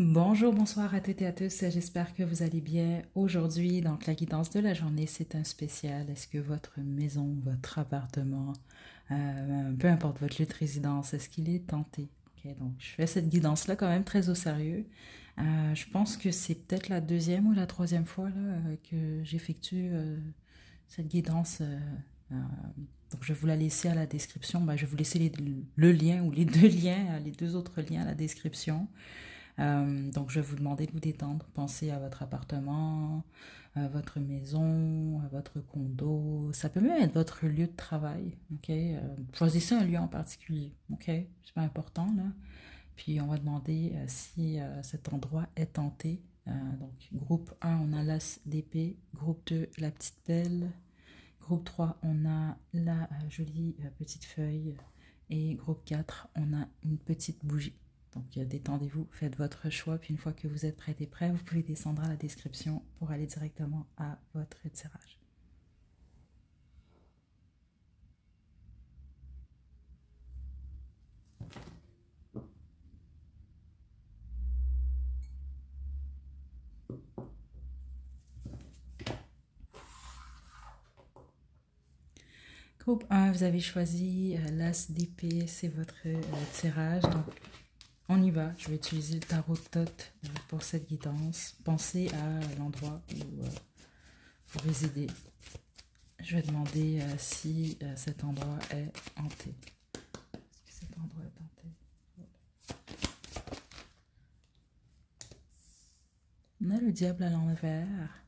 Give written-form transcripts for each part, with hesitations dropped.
Bonjour, bonsoir à toutes et à tous. J'espère que vous allez bien. Aujourd'hui, donc la guidance de la journée, c'est un spécial. Est-ce que votre maison, votre appartement, peu importe votre lieu de résidence, est-ce qu'il est tenté? Ok, donc je fais cette guidance-là quand même très au sérieux. Je pense que c'est peut-être la deuxième ou la troisième fois là, que j'effectue cette guidance. Euh, donc je vais vous la laisser à la description. Ben, je vais vous laisser le lien ou les deux liens, les deux autres liens à la description. Donc, je vais vous demander de vous détendre. Pensez à votre appartement, à votre maison, à votre condo. Ça peut même être votre lieu de travail. Ok. Choisissez un lieu en particulier. Ok. C'est pas important là. Puis, on va demander si cet endroit est tenté. Donc, groupe 1, on a l'as d'épée. Groupe 2, la petite belle. Groupe 3, on a la jolie petite feuille. Et groupe 4, on a une petite bougie. Donc détendez-vous, faites votre choix, puis une fois que vous êtes prêt et prêt, vous pouvez descendre à la description pour aller directement à votre tirage. Groupe 1, vous avez choisi l'as d'épée, c'est votre tirage. Donc on y va, je vais utiliser le tarot de Thoth pour cette guidance. Pensez à l'endroit où vous résidez. Je vais demander si cet endroit est hanté. Est-ce que cet endroit est hanté? On a le diable à l'envers.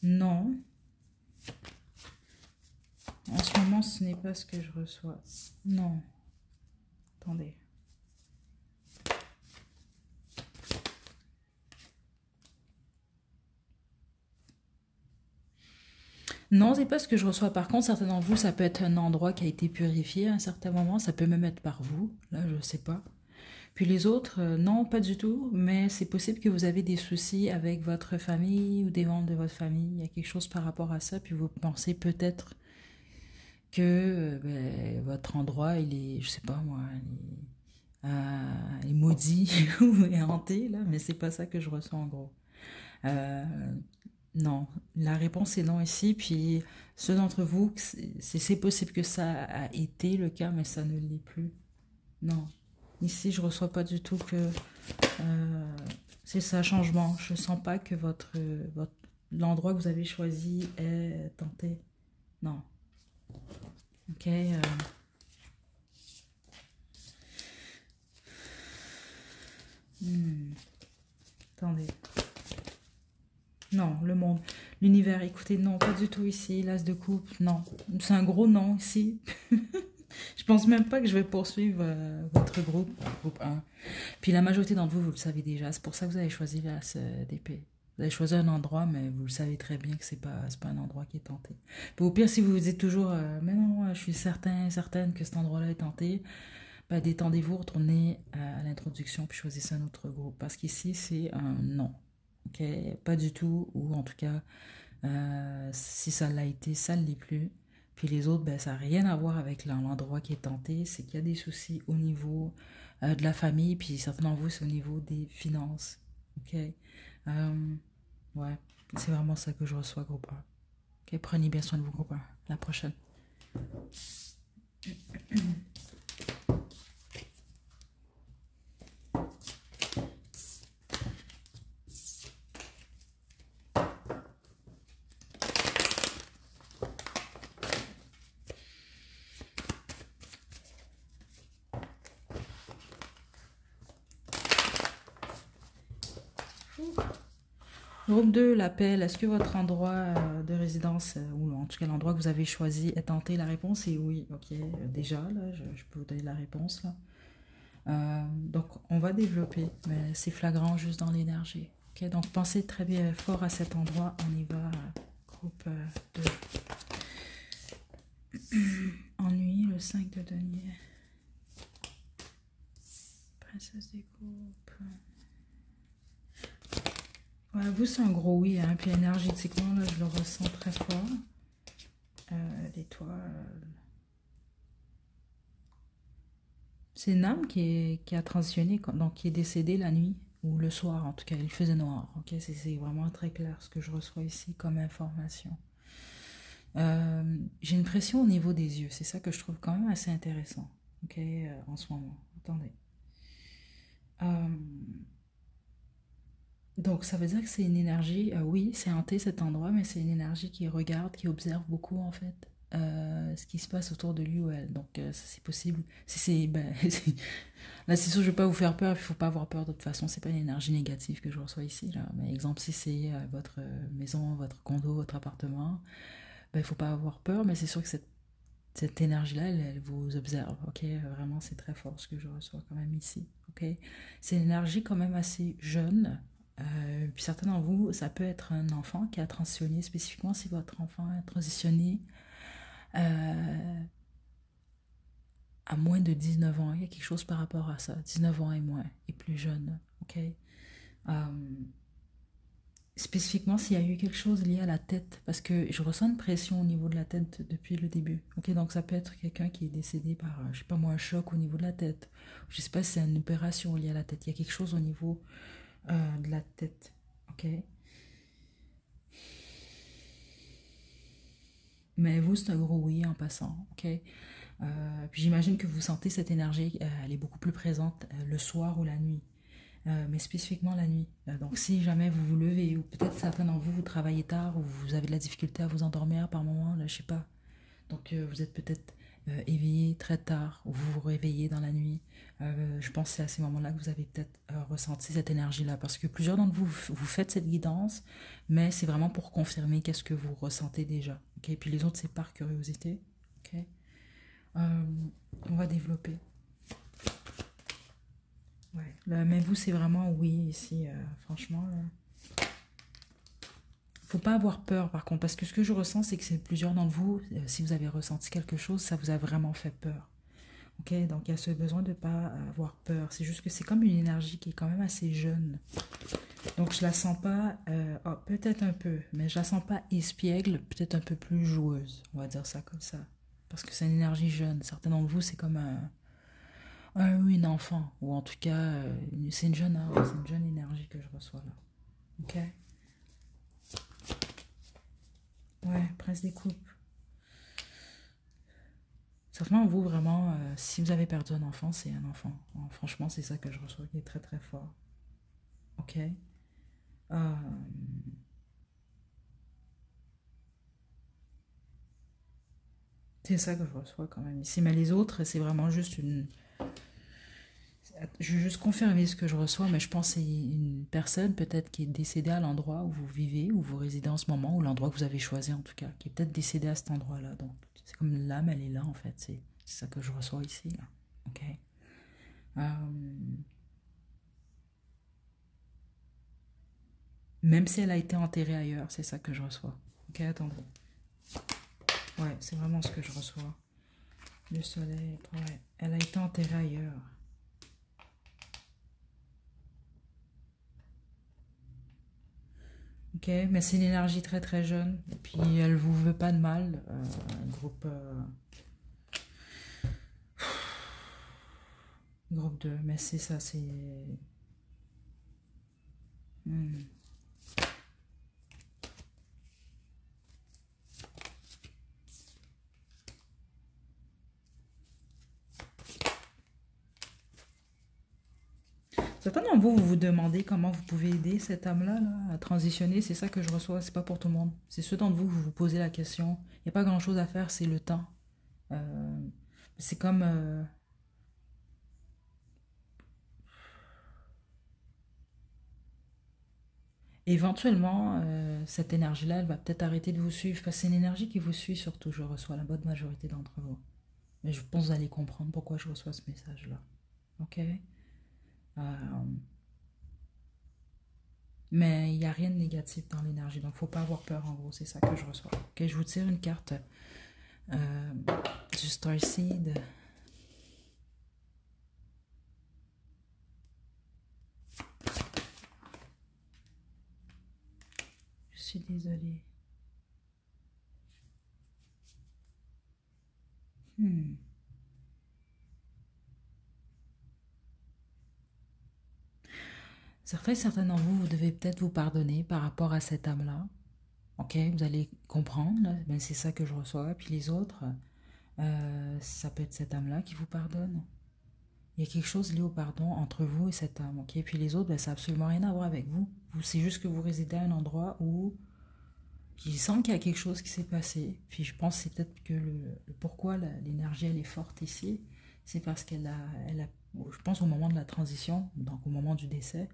Non. En ce moment, ce n'est pas ce que je reçois. Non. Attendez. Non, c'est pas ce que je reçois. Par contre, certains d'entre vous, ça peut être un endroit qui a été purifié à un certain moment. Ça peut même être par vous. Là, je sais pas. Puis les autres, non, pas du tout. Mais c'est possible que vous avez des soucis avec votre famille ou des membres de votre famille. Il y a quelque chose par rapport à ça. Puis vous pensez peut-être que votre endroit, il est, je sais pas moi, il est maudit ou est hanté, là. Mais c'est pas ça que je ressens en gros. Euh, non, la réponse est non ici. Puis ceux d'entre vous, c'est possible que ça a été le cas, mais ça ne l'est plus. Non. Ici, je reçois pas du tout que c'est ça, changement. Je sens pas que l'endroit que vous avez choisi est tenté. Non. Ok. Attendez. Non, le monde. L'univers, écoutez, non, pas du tout ici. L'as de coupe, non. C'est un gros non ici. Je pense même pas que je vais poursuivre votre groupe 1. Puis la majorité d'entre vous, vous le savez déjà. C'est pour ça que vous avez choisi l'as d'épée. Vous avez choisi un endroit, mais vous le savez très bien que c'est pas un endroit qui est tenté. Puis au pire, si vous vous dites toujours, mais non, je suis certaine que cet endroit-là est tenté, ben, détendez-vous, retournez à l'introduction, puis choisissez un autre groupe. Parce qu'ici, c'est un non. Ok, pas du tout, ou en tout cas, si ça l'a été, ça ne l'est plus. Puis les autres, ben, ça n'a rien à voir avec l'endroit qui est tenté, c'est qu'il y a des soucis au niveau de la famille, puis certains d'entre vous, c'est au niveau des finances. Ok, ouais, c'est vraiment ça que je reçois, groupe 1. Ok, prenez bien soin de vous, groupe 1. À la prochaine. Groupe 2, l'appel. Est-ce que votre endroit de résidence, ou en tout cas l'endroit que vous avez choisi, est tenté? La réponse est oui. Ok, déjà, là, je peux vous donner la réponse. Là. Donc, on va développer, mais c'est flagrant juste dans l'énergie. Ok, donc pensez très bien fort à cet endroit. On y va, groupe 2. Ennui, le 5 de denier. Princesse des coupes. Ouais, vous, c'est un gros oui, hein. Puis énergétiquement, là, je le ressens très fort. L'étoile. C'est une âme qui a transitionné, donc qui est décédée la nuit. ou le soir en tout cas, il faisait noir. Ok, c'est vraiment très clair ce que je reçois ici comme information. J'ai une pression au niveau des yeux, c'est ça que je trouve quand même assez intéressant. Ok, en ce moment. Attendez. Euh, donc ça veut dire que c'est une énergie, oui, c'est hanté cet endroit, mais c'est une énergie qui regarde, qui observe beaucoup en fait. Ce qui se passe autour de lui ou elle. Donc ça, c'est possible. Si c'est, ben, là c'est sûr je vais pas vous faire peur, il faut pas avoir peur de toute façon, c'est pas une énergie négative que je reçois ici là. Mais exemple si c'est votre maison, votre condo, votre appartement, ben il faut pas avoir peur, mais c'est sûr que cette énergie-là, elle vous observe, ok? Vraiment, c'est très fort ce que je reçois quand même ici, ok? C'est une énergie quand même assez jeune. Puis certains d'entre vous, ça peut être un enfant qui a transitionné, spécifiquement si votre enfant a transitionné euh, à moins de 19 ans. Il y a quelque chose par rapport à ça, 19 ans et moins, et plus jeune, ok? Euh, Spécifiquement s'il y a eu quelque chose lié à la tête, parce que je ressens une pression au niveau de la tête depuis le début. Ok, donc ça peut être quelqu'un qui est décédé par, je sais pas moi, un choc au niveau de la tête. Je sais pas si c'est une opération liée à la tête. Il y a quelque chose au niveau de la tête. Ok. Mais vous, c'est un gros oui en passant. Ok. Puis j'imagine que vous sentez cette énergie, elle est beaucoup plus présente le soir ou la nuit. Mais spécifiquement la nuit. Donc si jamais vous vous levez, ou peut-être certains d'entre vous, vous travaillez tard, ou vous avez de la difficulté à vous endormir par moment, là, je sais pas. Donc vous êtes peut-être éveillé très tard, ou vous vous réveillez dans la nuit. Je pense que c'est à ces moments-là que vous avez peut-être ressenti cette énergie-là, parce que plusieurs d'entre vous, vous faites cette guidance, mais c'est vraiment pour confirmer qu'est-ce que vous ressentez déjà. Ok. Puis les autres, c'est par curiosité. Ok. Euh, on va développer. Ouais. Mais vous, c'est vraiment oui ici, franchement. Faut pas avoir peur par contre, parce que ce que je ressens, c'est que c'est plusieurs d'entre vous, si vous avez ressenti quelque chose, ça vous a vraiment fait peur. Ok, donc il y a ce besoin de pas avoir peur. C'est juste que c'est comme une énergie qui est quand même assez jeune. Donc je la sens pas, oh, peut-être un peu, mais je la sens pas espiègle, peut-être un peu plus joueuse. On va dire ça comme ça, parce que c'est une énergie jeune. Certains d'entre vous, c'est comme une enfant, ou en tout cas, c'est une jeune âme, c'est une jeune énergie que je reçois là. Ok. Ouais, prince des coupes. Certainement, vous, vraiment, si vous avez perdu un enfant, c'est un enfant. Franchement, c'est ça que je reçois qui est très très fort. Ok. Euh, c'est ça que je reçois quand même ici. Mais les autres, c'est vraiment juste une. Je vais juste confirmer ce que je reçois, mais je pense que c'est une personne peut-être qui est décédée à l'endroit où vous vivez, où vous résidez en ce moment, ou l'endroit que vous avez choisi en tout cas, qui est peut-être décédée à cet endroit-là. Donc, c'est comme l'âme, elle est là en fait. C'est ça que je reçois ici. Là. Ok. Euh, Même si elle a été enterrée ailleurs, c'est ça que je reçois. Ok, attendez. Ouais, c'est vraiment ce que je reçois. Le soleil, ouais. Elle a été enterrée ailleurs. Ok, mais c'est une énergie très très jeune. Et puis elle vous veut pas de mal. Groupe, groupe 2. Mais c'est ça, c'est. Hmm. Certains d'entre vous, vous vous demandez comment vous pouvez aider cette âme-là là, à transitionner. C'est ça que je reçois. C'est pas pour tout le monde. C'est ceux d'entre vous, vous vous posez la question. Il n'y a pas grand-chose à faire, c'est le temps. Euh, c'est comme. Éventuellement, cette énergie-là, elle va peut-être arrêter de vous suivre parce que c'est une énergie qui vous suit surtout, je reçois la bonne majorité d'entre vous. Mais je pense que vous allez comprendre pourquoi je reçois ce message-là. Ok? Mais il n'y a rien de négatif dans l'énergie, donc faut pas avoir peur en gros, c'est ça que je reçois. Ok, je vous tire une carte euh, du Starseed. Je suis désolée. Hmm. Certains d'entre vous, vous devez peut-être vous pardonner par rapport à cette âme-là. Ok, vous allez comprendre, là, ben, c'est ça que je reçois. Puis les autres, ça peut être cette âme-là qui vous pardonne. Il y a quelque chose lié au pardon entre vous et cette âme, ok? Puis les autres, ben, ça n'a absolument rien à voir avec vous. C'est juste que vous résidez à un endroit où il semble qu'il y a quelque chose qui s'est passé. Puis je pense que c'est peut-être que le pourquoi l'énergie, elle est forte ici, c'est parce elle a, je pense au moment de la transition, donc au moment du décès,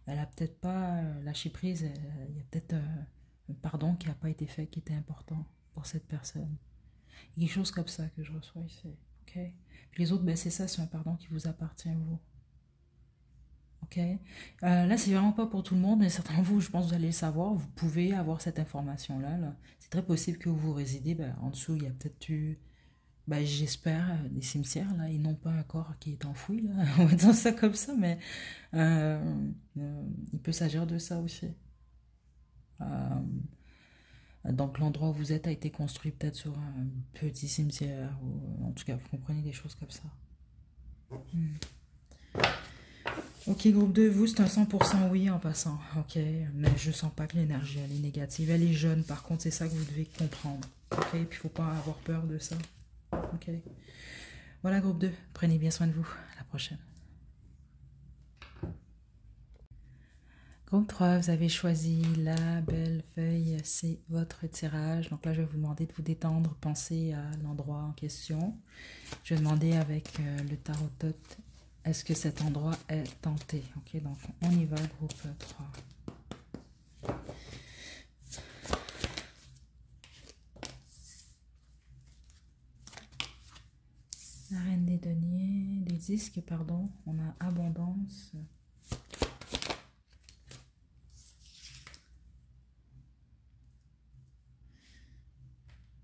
elle a peut-être pas lâché prise. Il y a peut-être un pardon qui n'a pas été fait, qui était important pour cette personne. Il y a quelque chose comme ça que je reçois ici, ok? Puis les autres, ben c'est ça, c'est un pardon qui vous appartient, vous. Ok. Là, c'est vraiment pas pour tout le monde, mais certains de vous, je pense que vous allez le savoir, vous pouvez avoir cette information-là. Là. C'est très possible que vous résidez, ben, en dessous, il y a peut-être eu, ben, j'espère, des cimetières, là, et non pas un corps qui est enfoui, là. On va dire ça comme ça, mais il peut s'agir de ça aussi. Euh, donc l'endroit où vous êtes a été construit peut-être sur un petit cimetière, ou en tout cas, vous comprenez des choses comme ça. Hmm. Ok, groupe 2, vous, c'est un 100% oui en passant. Ok, mais je sens pas que l'énergie, elle est négative. Elle est jeune, par contre, c'est ça que vous devez comprendre. Ok, puis il faut pas avoir peur de ça. Ok. Voilà, groupe 2, prenez bien soin de vous. À la prochaine. Groupe 3, vous avez choisi la belle feuille, c'est votre tirage. Donc là, je vais vous demander de vous détendre, pensez à l'endroit en question. Je vais demander avec le tarot tot, est-ce que cet endroit est tenté? Ok, donc on y va, groupe 3. La reine des deniers, des disques, pardon. On a abondance.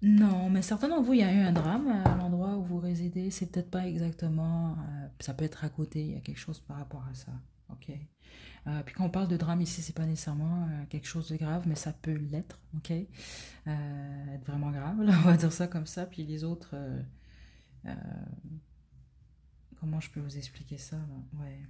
Non, mais certains d'entre vous, il y a eu un drame à l'endroit où vous résidez. C'est peut-être pas exactement. Ça peut être à côté. Il y a quelque chose par rapport à ça. Ok. Puis quand on parle de drame ici, c'est pas nécessairement quelque chose de grave, mais ça peut l'être. Ok. Être vraiment grave. Là, on va dire ça comme ça. Puis les autres. Euh, comment je peux vous expliquer ça là? Ouais.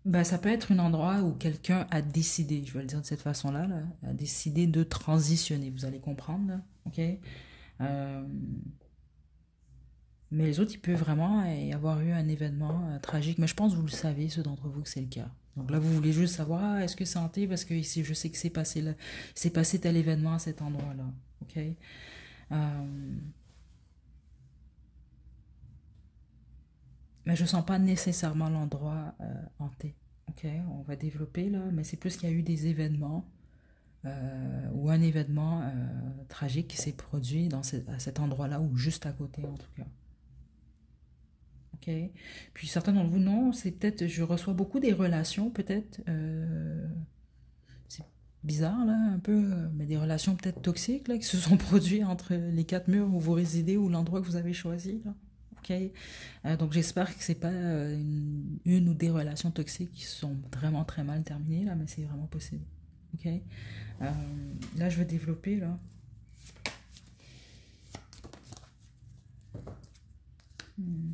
Ben, ça peut être un endroit où quelqu'un a décidé, je vais le dire de cette façon-là, là, a décidé de transitionner. Vous allez comprendre, là, ok? Euh, mais les autres, il peut vraiment y avoir eu un événement tragique. Mais je pense que vous le savez, ceux d'entre vous, que c'est le cas. Donc là, vous voulez juste savoir, ah, est-ce que c'est hanté? Parce que ici, je sais que c'est passé là, c'est passé tel événement à cet endroit-là, ok? Mais je sens pas nécessairement l'endroit hanté. Ok, on va développer là, mais c'est plus qu'il y a eu des événements ou un événement tragique qui s'est produit à cet endroit-là ou juste à côté en tout cas. Ok. Puis certains d'entre vous, non, c'est peut-être, je reçois beaucoup des relations, peut-être, c'est bizarre là, un peu, mais des relations peut-être toxiques là, qui se sont produites entre les quatre murs où vous résidez ou l'endroit que vous avez choisi là. Ok. Donc j'espère que c'est pas une ou des relations toxiques qui sont vraiment très mal terminées là, mais c'est vraiment possible. Ok. Là, je veux développer là. Hmm.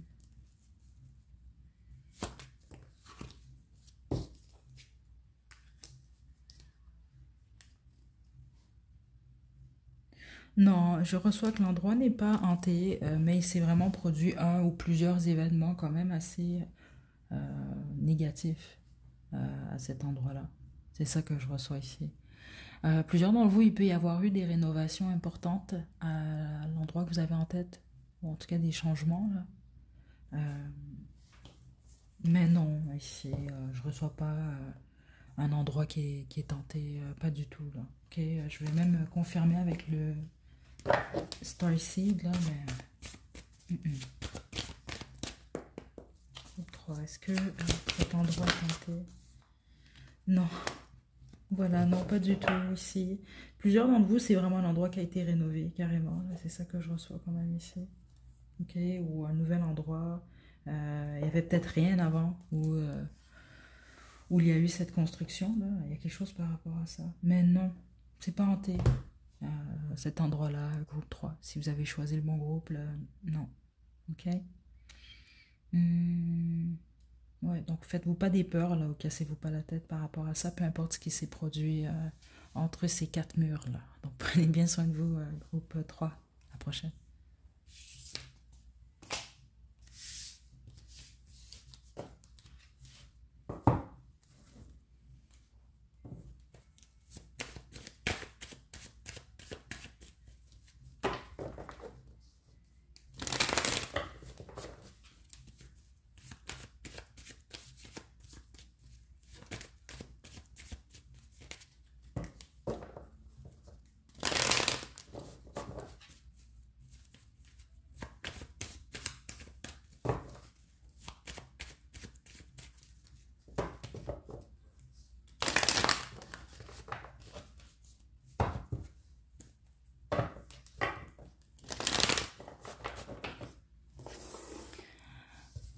Non, je reçois que l'endroit n'est pas hanté, mais il s'est vraiment produit un ou plusieurs événements quand même assez négatifs à cet endroit-là. C'est ça que je reçois ici. Plusieurs d'entre vous, il peut y avoir eu des rénovations importantes à l'endroit que vous avez en tête, ou en tout cas des changements là. Euh, mais non, ici, je reçois pas un endroit qui est tenté, pas du tout là. Ok, je vais même confirmer avec le Starseed là, mais 3. Est-ce que cet endroit est tenté? Non, voilà, non, pas du tout ici. Plusieurs d'entre vous, c'est vraiment un endroit qui a été rénové carrément. C'est ça que je reçois quand même ici. Ok, ou un nouvel endroit. Il y avait peut-être rien avant où il y a eu cette construction là. Il y a quelque chose par rapport à ça. Mais non, c'est pas hanté. Euh, cet endroit-là, groupe 3. Si vous avez choisi le bon groupe, là, non. Ok? Hmm, ouais, donc faites-vous pas des peurs, là, ou cassez-vous pas la tête par rapport à ça, peu importe ce qui s'est produit entre ces quatre murs-là. Donc prenez bien soin de vous, groupe 3. À la prochaine.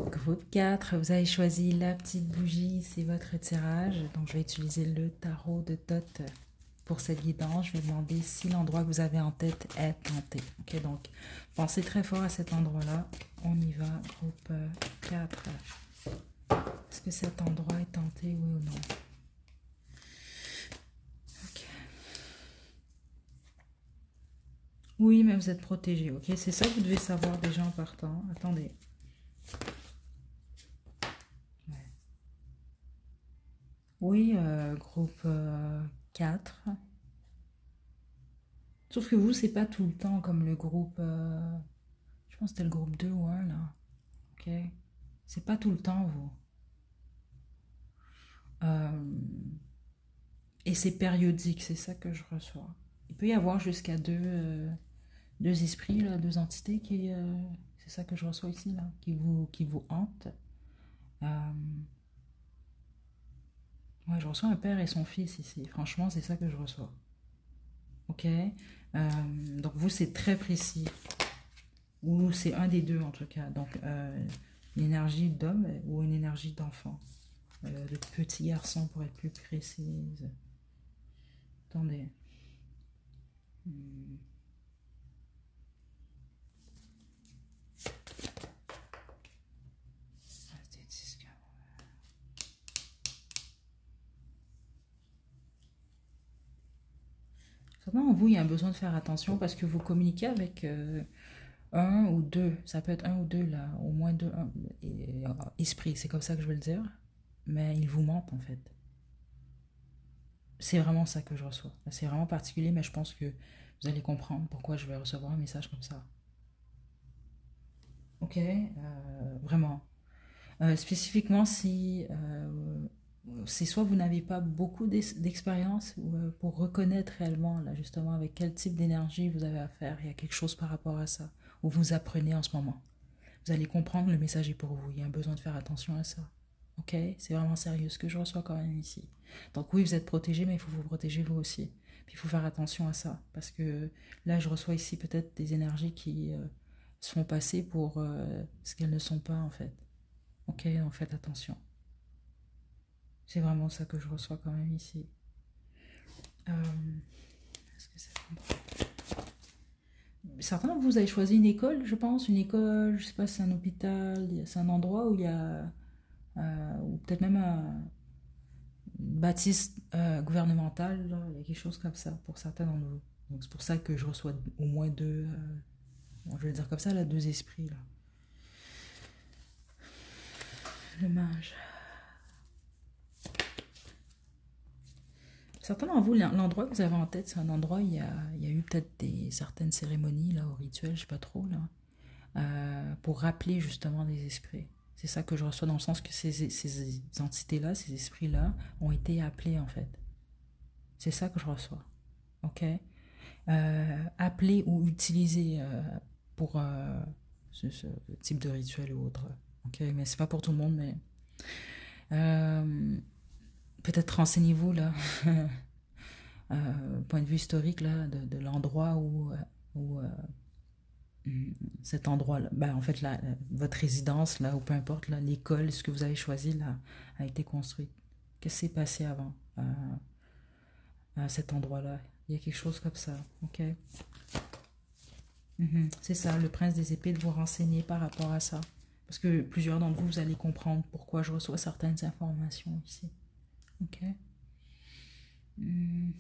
Groupe 4, vous avez choisi la petite bougie, c'est votre tirage. Donc je vais utiliser le tarot de Thoth pour cette guidance. Je vais demander si l'endroit que vous avez en tête est tenté. Ok, donc pensez très fort à cet endroit-là. On y va, groupe 4. Est-ce que cet endroit est tenté, oui ou non? Ok. Oui, mais vous êtes protégé, ok? C'est ça que vous devez savoir déjà en partant. Attendez. Oui, groupe 4. Sauf que vous, c'est pas tout le temps comme le groupe... je pense que c'était le groupe 2 ou 1, là. Ok. C'est pas tout le temps, vous. Et c'est périodique, c'est ça que je reçois. Il peut y avoir jusqu'à deux esprits, là, deux entités qui... c'est ça que je reçois ici, là, qui vous hantent. Ouais, je reçois un père et son fils ici. Franchement, c'est ça que je reçois. Ok. Donc vous, c'est très précis. Ou c'est un des deux en tout cas. Donc une énergie d'homme ou une énergie d'enfant. De petit garçon pour être plus précise. Attendez. Certainement, vous, il y a un besoin de faire attention parce que vous communiquez avec un ou deux. Ça peut être un ou deux, là. Au moins deux. Esprit, c'est comme ça que je veux le dire. Mais ils vous mentent, en fait. C'est vraiment ça que je reçois. C'est vraiment particulier, mais je pense que vous allez comprendre pourquoi je vais recevoir un message comme ça. Ok, vraiment. Spécifiquement, si c'est soit vous n'avez pas beaucoup d'expérience pour reconnaître réellement, là, justement, avec quel type d'énergie vous avez affaire. Il y a quelque chose par rapport à ça, ou vous apprenez en ce moment. Vous allez comprendre, le message est pour vous. Il y a un besoin de faire attention à ça. Ok, c'est vraiment sérieux ce que je reçois quand même ici. Donc oui, vous êtes protégé, mais il faut vous protéger vous aussi. Puis il faut faire attention à ça, parce que là, je reçois ici peut-être des énergies qui se font passer pour ce qu'elles ne sont pas en fait. Ok, donc faites attention. C'est vraiment ça que je reçois quand même ici. Est-ce que c'est certains d'entre vous avez choisi une école, je pense, une école, je sais pas si c'est un hôpital, c'est un endroit où il y a, ou peut-être même une bâtisse gouvernementale, là, il y a quelque chose comme ça pour certains d'entre vous. Donc c'est pour ça que je reçois au moins deux, bon, je vais dire comme ça, là, deux esprits là. Le mage. Certains d'entre vous, l'endroit que vous avez en tête, c'est un endroit où il y a eu peut-être certaines cérémonies là, au rituel, je sais pas trop, là, pour rappeler justement des esprits. C'est ça que je reçois dans le sens que ces entités-là, ces esprits-là, ont été appelés en fait. C'est ça que je reçois. Ok. Appelés ou utilisés pour ce type de rituel ou autre. Ok, mais c'est pas pour tout le monde, mais peut-être renseignez-vous là, point de vue historique là, de l'endroit où cet endroit-là, ben, en fait, votre résidence, là, ou peu importe, là, l'école, ce que vous avez choisi, là, a été construite. Qu'est-ce qui s'est passé avant à cet endroit-là? Il y a quelque chose comme ça, ok? Mhm. C'est ça, le prince des épées, de vous renseigner par rapport à ça. Parce que plusieurs d'entre vous, vous allez comprendre pourquoi je reçois certaines informations ici. Ok? Hmm.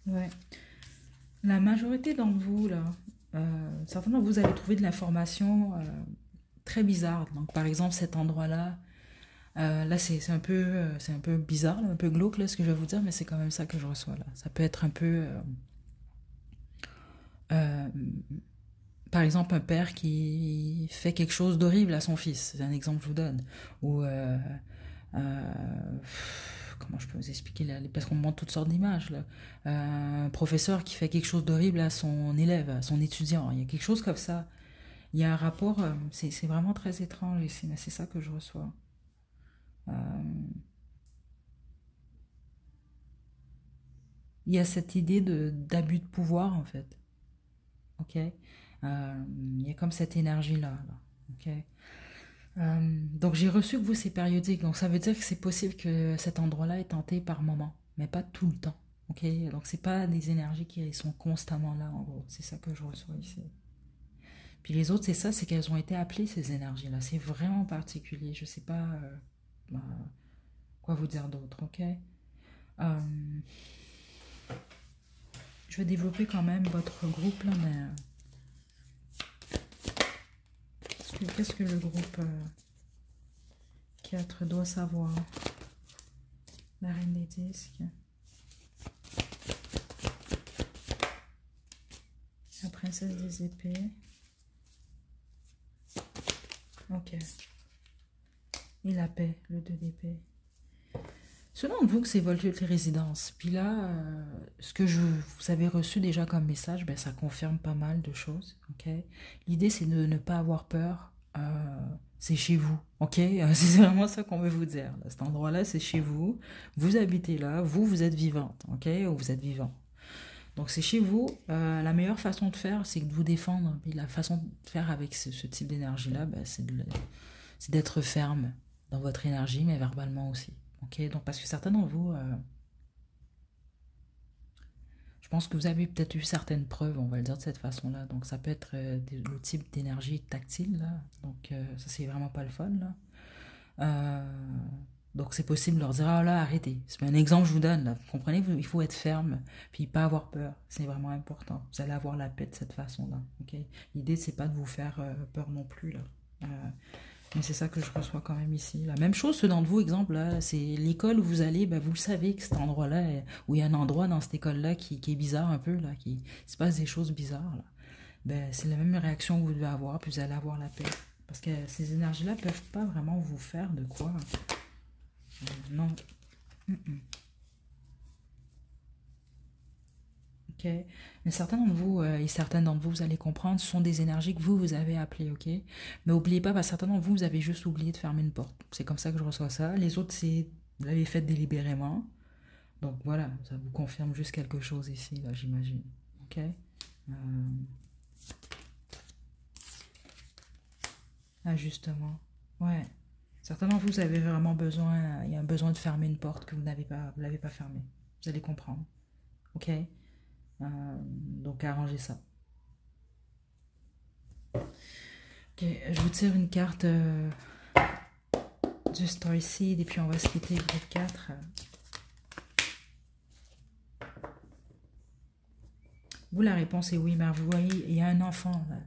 Ouais. La majorité d'entre vous, là, certainement vous allez trouver de l'information très bizarre. Donc, par exemple, cet endroit-là, là, c'est un peu bizarre, là, un peu glauque, là, ce que je vais vous dire, mais c'est quand même ça que je reçois, là. Ça peut être un peu, euh, par exemple, un père qui fait quelque chose d'horrible à son fils. C'est un exemple que je vous donne. Ou, euh, comment je peux vous expliquer là, parce qu'on me montre toutes sortes d'images là. Un professeur qui fait quelque chose d'horrible à son élève, à son étudiant. Il y a quelque chose comme ça. Il y a un rapport, c'est vraiment très étrange ici, mais c'est ça que je reçois. Euh, il y a cette idée de d'abus de pouvoir en fait. Ok. Il y a comme cette énergie là. Ok. Donc j'ai reçu que vous c'est périodique, donc ça veut dire que c'est possible que cet endroit-là est tenté par moment, mais pas tout le temps. Ok, donc c'est pas des énergies qui sont constamment là en gros, c'est ça que je reçois ici. Puis les autres c'est ça, c'est qu'elles ont été appelées ces énergies-là, c'est vraiment particulier. Je sais pas bah, quoi vous dire d'autre. Ok, je vais développer quand même votre groupe là, mais qu'est-ce que le groupe 4 doit savoir? La reine des disques. La princesse des épées. Ok. Et la paix, le 2 d'épée. Selon vous que c'est votre résidence. Puis là, ce que vous avez reçu déjà comme message, ben, ça confirme pas mal de choses. Ok. L'idée, c'est de ne pas avoir peur. C'est chez vous. Ok. C'est vraiment ça qu'on veut vous dire. Là. Cet endroit-là, c'est chez vous. Vous habitez là. Vous êtes vivante. Ok. Ou vous êtes vivant. Donc c'est chez vous. La meilleure façon de faire, c'est de vous défendre. Puis la façon de faire avec ce type d'énergie-là, ben, c'est d'être ferme dans votre énergie, mais verbalement aussi. Ok, donc parce que certains d'entre vous, je pense que vous avez peut-être eu certaines preuves, on va le dire de cette façon-là. Donc ça peut être le type d'énergie tactile, là. Donc ça, c'est vraiment pas le fun, là. Euh, donc c'est possible de leur dire, ah là, arrêtez. C'est un exemple que je vous donne, là. Vous comprenez, il faut être ferme, puis pas avoir peur. C'est vraiment important. Vous allez avoir la paix de cette façon-là. Ok. L'idée, c'est pas de vous faire peur non plus, là. Euh, Mais c'est ça que je reçois quand même ici. La même chose, ceux d'entre vous, exemple, là, c'est l'école où vous allez, ben, vous le savez que cet endroit-là, où il y a un endroit dans cette école-là qui est bizarre un peu, là, qui se passe des choses bizarres, là. Ben, c'est la même réaction que vous devez avoir, puis vous allez avoir la paix. Parce que ces énergies-là peuvent pas vraiment vous faire de quoi. Non. Mm-mm. Ok. Mais certains d'entre vous et certaines d'entre vous, vous allez comprendre, ce sont des énergies que vous avez appelées, ok? Mais oubliez pas, parce que certains d'entre vous, vous avez juste oublié de fermer une porte. C'est comme ça que je reçois ça. Les autres, c'est vous l'avez fait délibérément. Donc voilà, ça vous confirme juste quelque chose ici, là, j'imagine. Ok? Ajustement. Ouais. Certains d'entre vous, vous avez vraiment besoin, il y a un besoin de fermer une porte que vous l'avez pas fermée. Vous allez comprendre. Ok? Donc arrangez ça. Ok, je vous tire une carte du Story Seed et puis on va se quitter groupe 4. Vous, la réponse est oui, mais vous voyez, il y a un enfant. Là.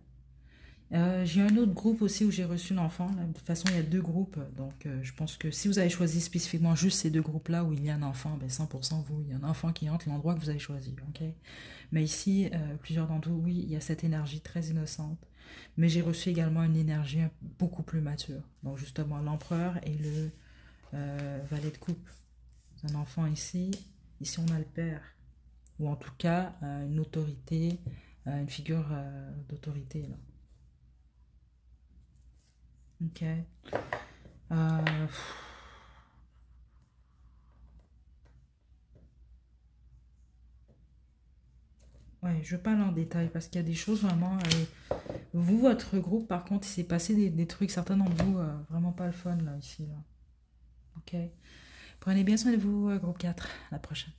J'ai un autre groupe aussi où j'ai reçu l'enfant. De toute façon, il y a deux groupes. Donc, je pense que si vous avez choisi spécifiquement juste ces deux groupes-là où il y a un enfant, ben 100% vous, il y a un enfant qui entre l'endroit que vous avez choisi. Ok. Mais ici, plusieurs d'entre vous, oui, il y a cette énergie très innocente. Mais j'ai reçu également une énergie beaucoup plus mature. Donc, justement, l'empereur et le valet de coupe. Un enfant ici. Ici, on a le père. Ou en tout cas, une autorité, une figure d'autorité, là. Ok. Euh, Ouais, je parle en détail parce qu'il y a des choses vraiment. Vous, votre groupe, par contre, il s'est passé des trucs, certains d'entre vous, vraiment pas le fun là, ici. Là. Ok. Prenez bien soin de vous, groupe 4. À la prochaine.